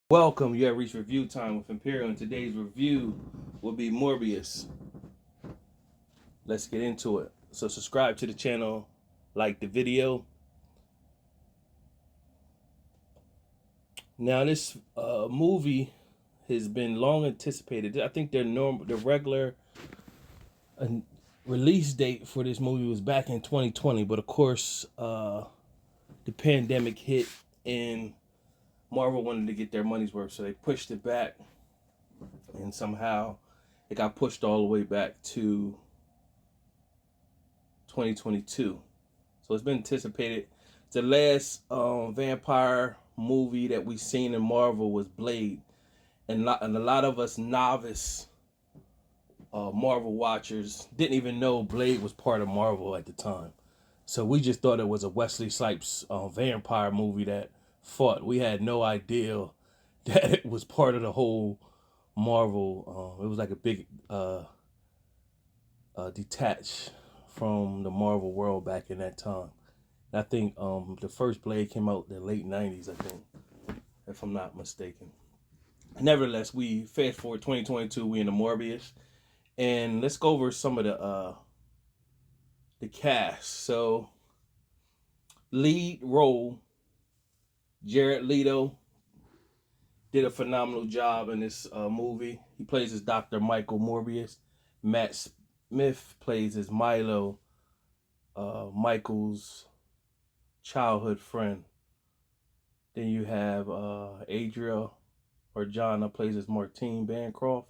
Welcome, you have reached review time with Imperial, and today's review will be Morbius. Let's get into it. So subscribe to the channel, like the video. Now this movie has been long anticipated. I think the regular uh, release date for this movie was back in 2020, but of course the pandemic hit and Marvel wanted to get their money's worth, so they pushed it back, and somehow it got pushed all the way back to 2022. So it's been anticipated. The last vampire movie that we seen in Marvel was Blade, and a lot of us novice Marvel watchers didn't even know Blade was part of Marvel at the time. So we just thought it was a Wesley Snipes vampire movie that fought. We had no idea that it was part of the whole Marvel. It was like a big detach from the Marvel world back in that time. I think the first Blade came out in the late 90s, I think, if I'm not mistaken. Nevertheless, we fast forward 2022, we in the Morbius. And let's go over some of the cast. So, lead role, Jared Leto did a phenomenal job in this movie. He plays as Dr. Michael Morbius. Matt Smith plays as Milo, Michael's childhood friend. Then you have Adria Arjona plays as Martine Bancroft.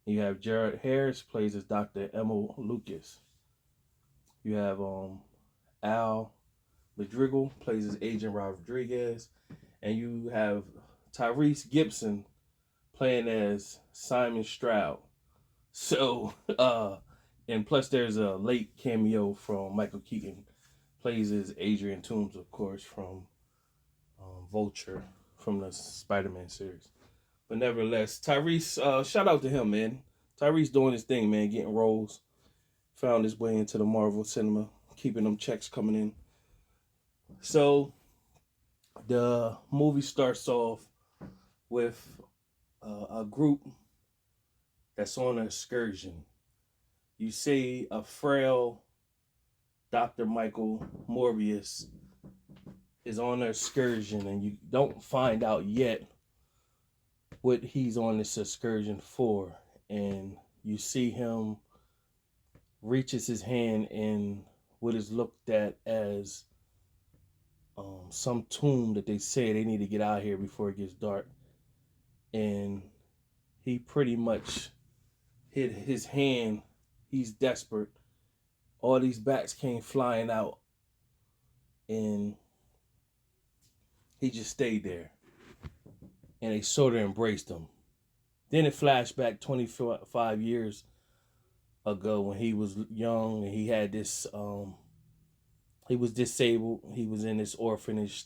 You have Jared Harris plays as Dr. Emil Lucas. You have Al Madrigal plays as Agent Rodriguez. And you have Tyrese Gibson playing as Simon Stroud. So, and plus there's a late cameo from Michael Keaton, plays as Adrian Toomes, of course, from Vulture from the Spider-Man series. But nevertheless, Tyrese, shout out to him, man. Tyrese doing his thing, man, getting roles. Found his way into the Marvel cinema, keeping them checks coming in. So the movie starts off with a group that's on an excursion. You see a frail Dr. Michael Morbius is on an excursion, and you don't find out yet what he's on this excursion for. And you see him reaches his hand in what is looked at as some tomb that they say they need to get out of here before it gets dark. And he pretty much hit his hand. He's desperate. All these bats came flying out, and he just stayed there. And they sort of embraced him. Then it flashed back 25 years ago when he was young and he had this he was disabled. He was in this orphanage,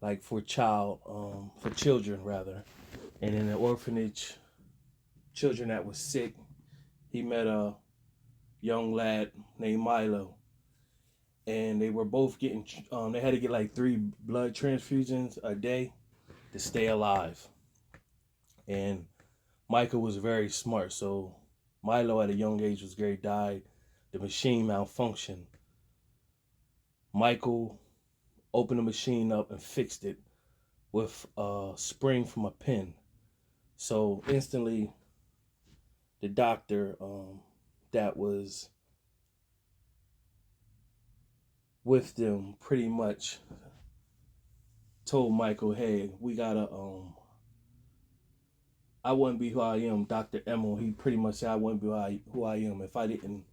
like for children rather. And in the orphanage, children that was sick, he met a young lad named Milo. And they were both getting they had to get like 3 blood transfusions a day to stay alive. And Michael was very smart, so Milo at a young age was very died. The machine malfunctioned. Michael opened the machine up and fixed it with a spring from a pin. So instantly, the doctor that was with them pretty much told Michael, "Hey, we gotta I wouldn't be who I am." Dr. Emil, he pretty much said, "I wouldn't be who I am if I didn't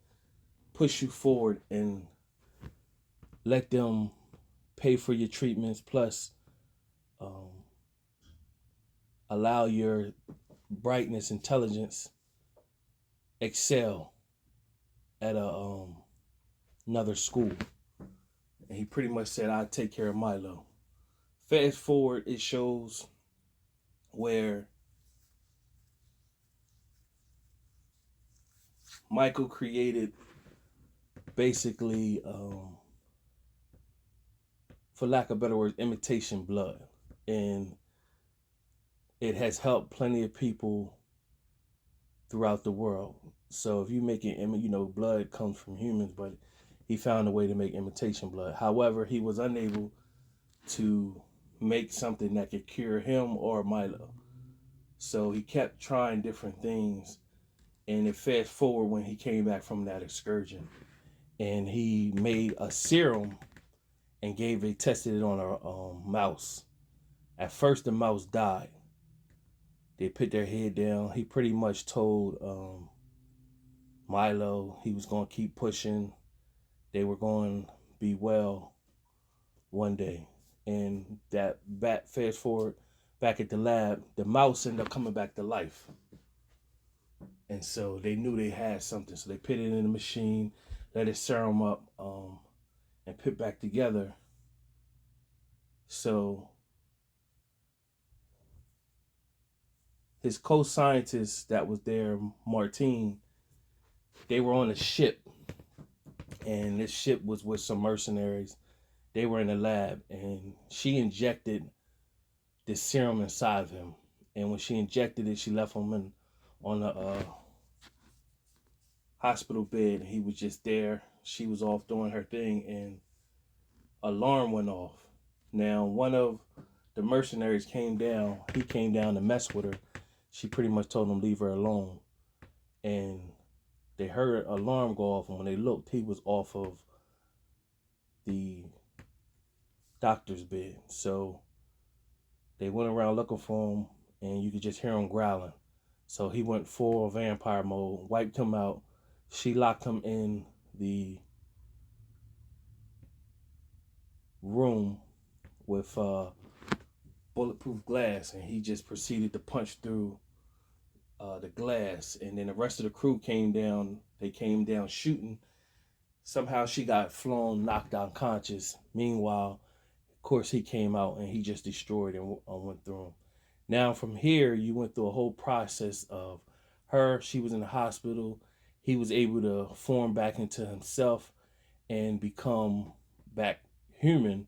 push you forward and let them pay for your treatments, plus um, allow your brightness, intelligence, excel at another school." And he pretty much said, "I'll take care of Milo." Fast forward, it shows where Michael created basically, for lack of better words, imitation blood. And it has helped plenty of people throughout the world. So if you make it, blood comes from humans, but he found a way to make imitation blood. However, he was unable to make something that could cure him or Milo. So he kept trying different things, and it fast forward when he came back from that excursion, and he made a serum and tested it on a mouse. At first, the mouse died. They put their head down. He pretty much told Milo he was going to keep pushing. They were going to be well one day. And that fast forward back at the lab, the mouse ended up coming back to life. And so they knew they had something. So they put it in the machine, let it serum up, and put back together. So his co-scientist that was there, Martine, they were on a ship, and this ship was with some mercenaries. They were in the lab, and she injected this serum inside of him. And when she injected it, she left him on a hospital bed. He was just there. She was off doing her thing, and alarm went off. Now, one of the mercenaries came down. He came down to mess with her. She pretty much told him leave her alone. And they heard an alarm go off, and when they looked, he was off of the doctor's bed. So they went around looking for him, and you could just hear him growling. So he went full vampire mode, wiped him out. She locked him in the room with bulletproof glass, and he just proceeded to punch through the glass. And then the rest of the crew came down. They came down shooting. Somehow she got flown, knocked unconscious. Meanwhile, of course, he came out and he just destroyed and went through him. Now, from here, you went through a whole process of her. She was in the hospital. He was able to form back into himself and become back human.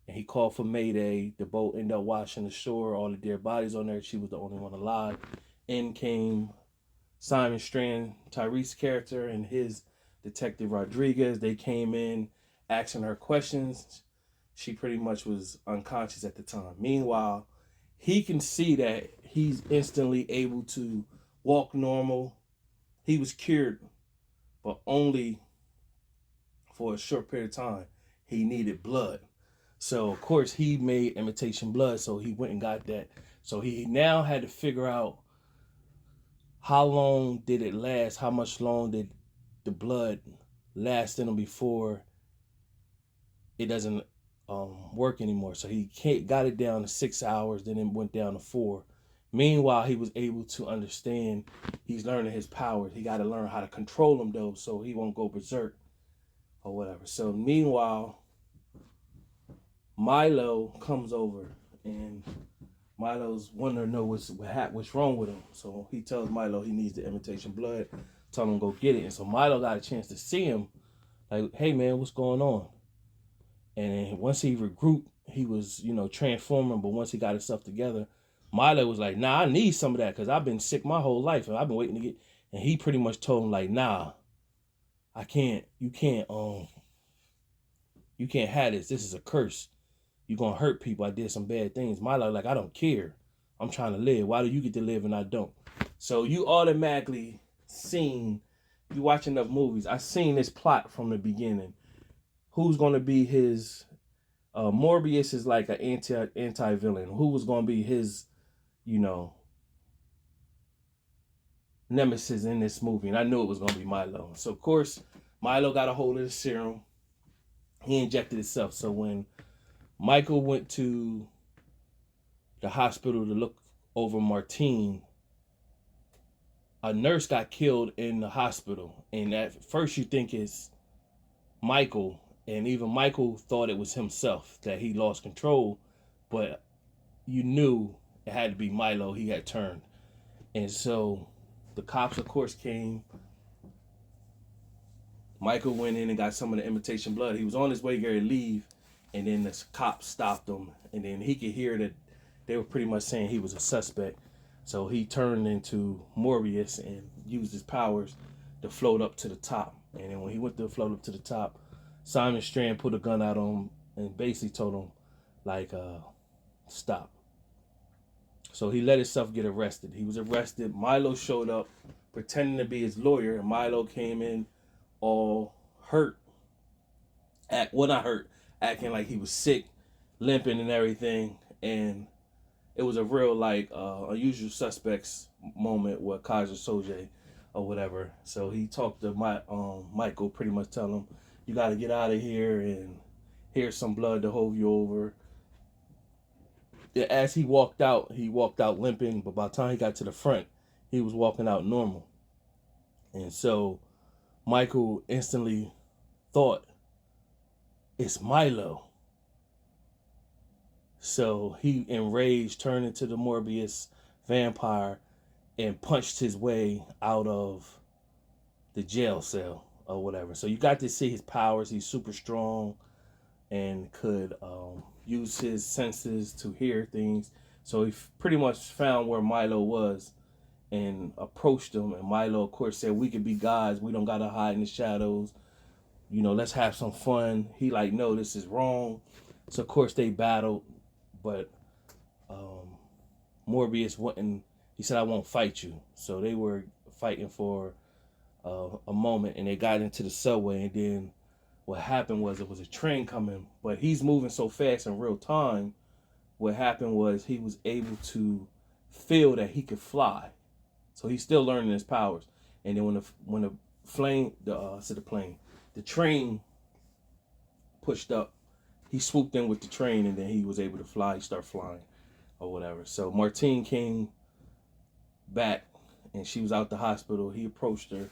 And he called for Mayday. The boat ended up washing ashore. All the dead bodies on there. She was the only one alive. In came Simon Strand, Tyrese's character, and his Detective Rodriguez. They came in asking her questions. She pretty much was unconscious at the time. Meanwhile, he can see that he's instantly able to walk normal. He was cured, but only for a short period of time. He needed blood. So, of course, he made imitation blood, so he went and got that. So he now had to figure out how long did it last, how much long did the blood last in him before it doesn't work anymore. So he got it down to 6 hours, then it went down to 4. Meanwhile, he was able to understand he's learning his powers. He got to learn how to control them, though, so he won't go berserk or whatever. So meanwhile, Milo comes over, and Milo's wanting to know what's wrong with him. So he tells Milo he needs the imitation blood. Tell him to go get it. And so Milo got a chance to see him, like, hey man, what's going on? And then once he regrouped, he was, transforming. But once he got himself together, Milo was like, nah, I need some of that because I've been sick my whole life and I've been waiting to get. And he pretty much told him like, nah, I can't. You can't have this. This is a curse. You're gonna hurt people. I did some bad things. Milo like, I don't care. I'm trying to live. Why do you get to live and I don't? So you automatically you watch enough movies. I seen this plot from the beginning. Who's gonna be his Morbius is like an anti-villain. Who was gonna be his, nemesis in this movie? And I knew it was gonna be Milo. So of course, Milo got a hold of the serum. He injected himself. So when Michael went to the hospital to look over Martine, a nurse got killed in the hospital. And at first you think it's Michael, and even Michael thought it was himself, that he lost control, but you knew it had to be Milo. He had turned. And so the cops, of course, came. Michael went in and got some of the imitation blood. He was on his way to leave, and then the cops stopped him, and then he could hear that they were pretty much saying he was a suspect. So he turned into Morbius and used his powers to float up to the top. And then when he went to float up to the top, Simon Strand put a gun out on him and basically told him, like, stop. So he let himself get arrested. He was arrested. Milo showed up pretending to be his lawyer, and Milo came in all hurt. Not hurt, acting like he was sick, limping and everything. And it was a real, like, unusual suspects moment with Kaiser Soze or whatever. So he talked to Michael, pretty much telling him, you got to get out of here, and here's some blood to hold you over. As he walked out limping, but by the time he got to the front, he was walking out normal. And so Michael instantly thought, it's Milo. So he, enraged, turned into the Morbius vampire and punched his way out of the jail cell or whatever. So you got to see his powers. He's super strong and could use his senses to hear things. So he pretty much found where Milo was and approached him. And Milo, of course, said, we could be gods. We don't got to hide in the shadows. You know, let's have some fun. He like, no, this is wrong. So, of course, they battled. But Morbius wouldn't. He said, I won't fight you. So they were fighting for a moment. And they got into the subway. And then what happened was, it was a train coming, but he's moving so fast in real time. What happened was he was able to feel that he could fly, so he's still learning his powers. And then when the train pushed up, he swooped in with the train, and then he was able to fly. He started flying or whatever. So Martine came back, and she was out the hospital. He approached her.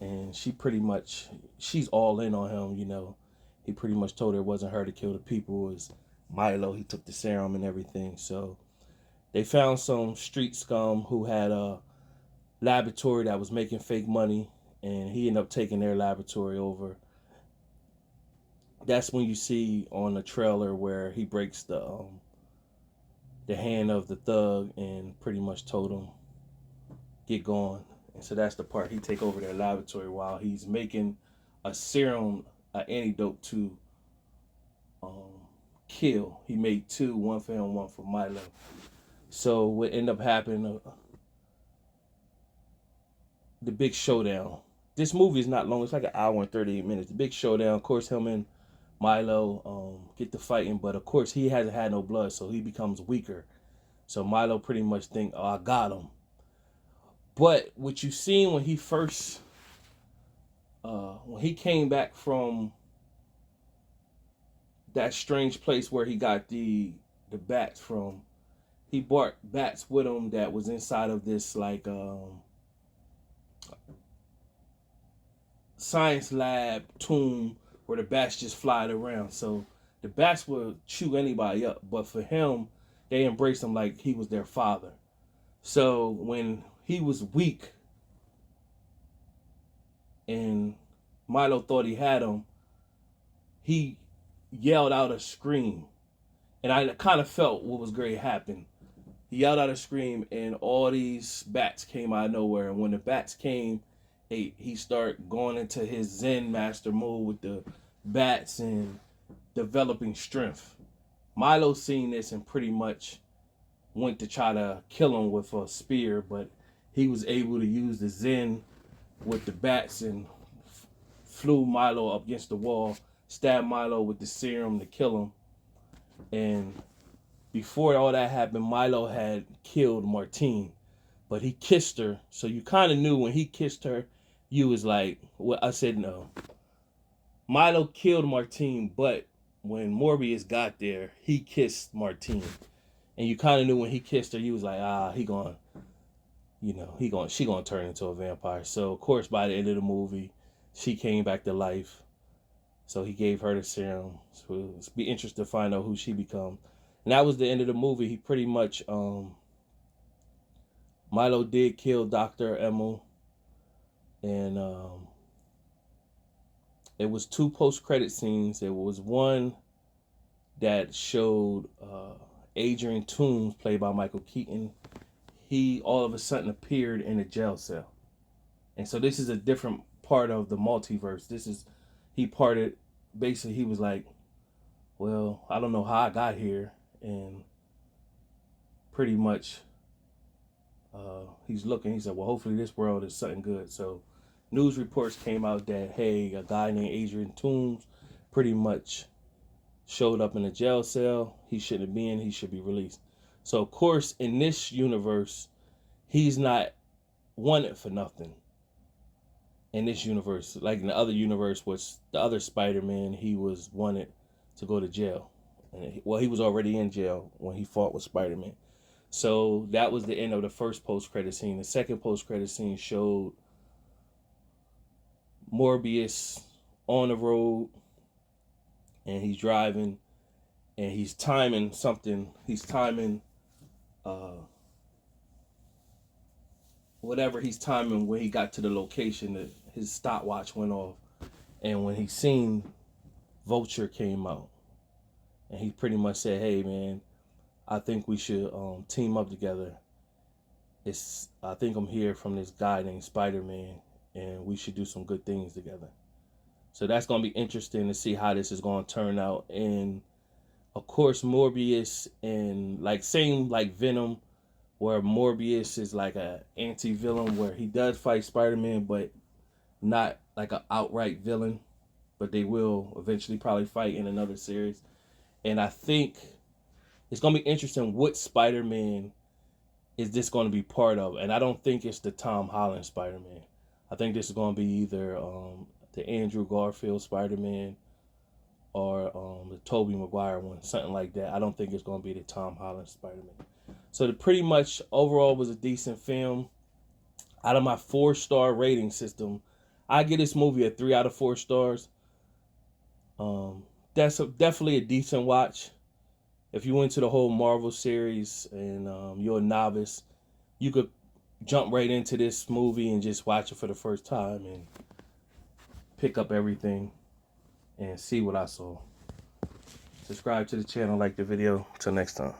And she's all in on him, you know. He pretty much told her it wasn't her to kill the people. It was Milo. He took the serum and everything. So they found some street scum who had a laboratory that was making fake money. And he ended up taking their laboratory over. That's when you see on the trailer where he breaks the hand of the thug and pretty much told him, get going. And so that's the part. He take over their laboratory while he's making a serum, an antidote to kill. He made two, one for him, one for Milo. So what ended up happening, the big showdown. This movie is not long. It's like an hour and 38 minutes. The big showdown. Of course, him and Milo get to fighting. But of course, he hasn't had no blood, so he becomes weaker. So Milo pretty much think, oh, I got him. But what you seen when he first, when he came back from that strange place where he got the bats from, he brought bats with him that was inside of this like science lab tomb where the bats just fly around. So the bats will chew anybody up, but for him, they embraced him like he was their father. So when he was weak and Milo thought he had him, he yelled out a scream. And I kind of felt what was going to happen. He yelled out a scream, and all these bats came out of nowhere. And when the bats came, he started going into his Zen master mode with the bats and developing strength. Milo seen this and pretty much went to try to kill him with a spear, but he was able to use the Zen with the bats and flew Milo up against the wall, stabbed Milo with the serum to kill him. And before all that happened, Milo had killed Martine, but he kissed her. So you kind of knew when he kissed her, you was like, well, I said no. Milo killed Martine, but when Morbius got there, he kissed Martine. And you kind of knew when he kissed her, you was like, she gonna turn into a vampire. So of course, by the end of the movie, she came back to life. So he gave her the serum. So it's be interesting to find out who she becomes. And that was the end of the movie. He pretty much, Milo did kill Dr. Emil. And it was two post-credit scenes. There was one that showed Adrian Toomes, played by Michael Keaton, he all of a sudden appeared in a jail cell. And so this is a different part of the multiverse. This is, he parted, basically he was like, well, I don't know how I got here. And pretty much he's looking, he said, well, hopefully this world is something good. So news reports came out that, hey, a guy named Adrian Toomes pretty much showed up in a jail cell. He shouldn't be in, he should be released. So of course, in this universe, he's not wanted for nothing. In this universe, like in the other universe, which the other Spider-Man, he was wanted to go to jail. And well, he was already in jail when he fought with Spider-Man. So that was the end of the first post-credit scene. The second post-credit scene showed Morbius on the road, and he's driving, and he's timing something. He's timing whatever he's timing when he got to the location. That his stopwatch went off, and when he seen Vulture came out, and he pretty much said, "Hey man, I think we should team up together. I think I'm here from this guy named Spider-Man, and we should do some good things together." So that's gonna be interesting to see how this is gonna turn out. And of course, Morbius and like same like Venom, where Morbius is like a anti-villain where he does fight Spider-Man, but not like an outright villain. But they will eventually probably fight in another series. And I think it's going to be interesting what Spider-Man is this going to be part of. And I don't think it's the Tom Holland Spider-Man. I think this is going to be either the Andrew Garfield Spider-Man or the Tobey Maguire one, something like that. I don't think it's going to be the Tom Holland Spider-Man. So the pretty much overall was a decent film. Out of my 4-star rating system, I give this movie a 3 out of 4 stars. That's definitely a decent watch. If you went to the whole Marvel series and you're a novice, you could jump right into this movie and just watch it for the first time and pick up everything and see what I saw. Subscribe to the channel, like the video. Till next time.